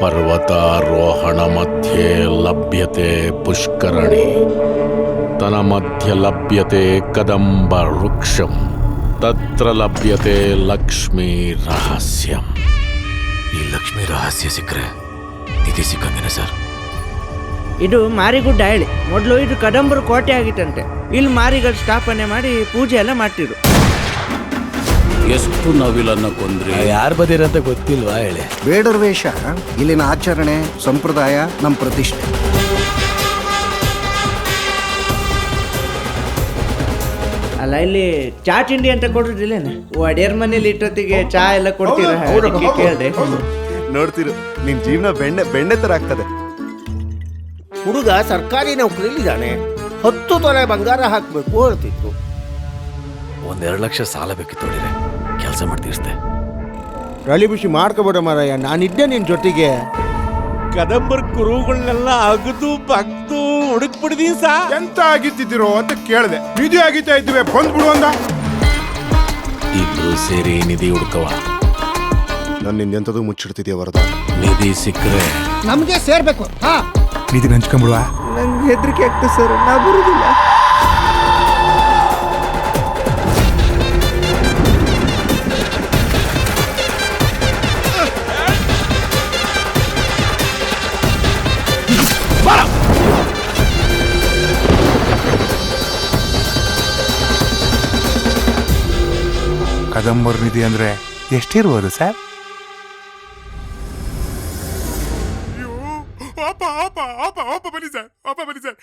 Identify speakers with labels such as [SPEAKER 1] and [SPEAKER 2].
[SPEAKER 1] पर्वतारोहण मध्ये लभ्यते पुष्करणी तन मध्य लभ्यते कदंब वृक्षम तत्र लभ्यते लक्ष्मी रहस्यम.
[SPEAKER 2] ಈ ಲಕ್ಷ್ಮಿ ರಹಸ್ಯ ಸಿಕ್ಕರೆ ನಿಧಿ ಸಿಕ್ಕಂಗೇನೆ ಸರ್?
[SPEAKER 3] ಇದು ಮಾರಿಗುಡ್ಡ ಹೇಳಿ ಮೊದಲು ಇದು ಕದಂಬರು ಕೋಟೆ ಆಗಿತ್ತಂತೆ. ಇಲ್ಲಿ ಮಾರಿಗಳು ಸ್ಥಾಪನೆ ಮಾಡಿ ಪೂಜೆ ಎಲ್ಲ ಮಾಡ್ತಿದ್ರು.
[SPEAKER 2] ಎಷ್ಟು ನವಿಲನ್ನ ಕೊಂದ್ರಿ?
[SPEAKER 4] ಯಾರು ಬದಿರಂತ ಗೊತ್ತಿಲ್ವಾ ಹೇಳಿ?
[SPEAKER 5] ಬೇಡರ ವೇಷ ಇಲ್ಲಿನ ಆಚರಣೆ ಸಂಪ್ರದಾಯ ನಮ್ಮ ಪ್ರತಿಷ್ಠೆ.
[SPEAKER 3] ಅಲ್ಲ ಇಲ್ಲಿ ಚಾ ತಿಂಡಿ ಅಂತ ಕೊಡೋದಿಲ್ಲೇನೆ? ಒಡೆಯರ್ ಮನೇಲಿ ಇಟ್ಟೊತ್ತಿಗೆ ಚಾ ಎಲ್ಲ ಕೊಡ್ತೀರ? ಕೇಳಿದೆ.
[SPEAKER 6] ನೋಡ್ತಿರು ನಿನ್ ಜೀವನ ಬೆಣ್ಣೆ ತರ ಆಗ್ತದೆ.
[SPEAKER 7] ಹುಡುಗ ಸರ್ಕಾರಿ ನೌಕರಿಲಿದ್ದಾನೆ, 10 ತೊಲೆ ಬಂಗಾರ ಹಾಕಬೇಕು ಹೇಳ್ತಿತ್ತು.
[SPEAKER 2] 1-2 ಲಕ್ಷ ಸಾಲ ಬೇಕಿತ್ತು ನೋಡಿದ್ರೆ ಕೆಲಸ ಮಾಡಿ ತೀರಿಸ್ದೆ.
[SPEAKER 7] ರಳಿ ಬಿಸಿ ಮಾಡ್ಕೋಬೇಡ ಮಾರಾಯ, ನಾನಿದ್ದೆ ನಿನ್ ಜೊತೆಗೆ.
[SPEAKER 8] ಕದಂಬರ್ ಕುರುಗಳನ್ನೆಲ್ಲ ಅಗದು ಬಗ್ದು ಹುಡುಕ್ಬಿಡ್ದೀನಿ ಸಾ.
[SPEAKER 9] ಎಂತ ಆಗಿತ್ತಿದ್ದೀರೋ ಅಂತ ಕೇಳಿದೆ. ನಿಧಿ ಆಗಿತ್ತಾ ಇದ್ವಿ ಬಂದ್ಬಿಡು ಅಂದ.
[SPEAKER 1] ಇಬ್ರು ಸೇರಿ ನಿಧಿ ಹುಡುಕವ.
[SPEAKER 6] ನಾನು ನಿಂದೆಂಥದ್ದು ಮುಚ್ಚಿಡ್ತಿದ್ಯಾ ವರದ?
[SPEAKER 1] ನಿಧಿ ಸಿಕ್ಕರೆ
[SPEAKER 5] ನಮ್ಗೆ ಸೇರ್ಬೇಕು.
[SPEAKER 9] ನಿಧಿ ಹಂಚ್ಕೊಂಡ್ಬಿಡುವ.
[SPEAKER 3] ನಂಗೆ ಹೆದರಿಕೆ ಆಗ್ತದೆ ಸರ್, ನಾ ಬರುದಿಲ್ಲ.
[SPEAKER 9] ಕದಂಬರ್ ನಿಧಿ ಅಂದ್ರೆ ಎಷ್ಟಿರ್ಬೋದು ಸರ್? ಬನ್ನಿ ಸರ್, ಬನ್ನಿ ಸರ್.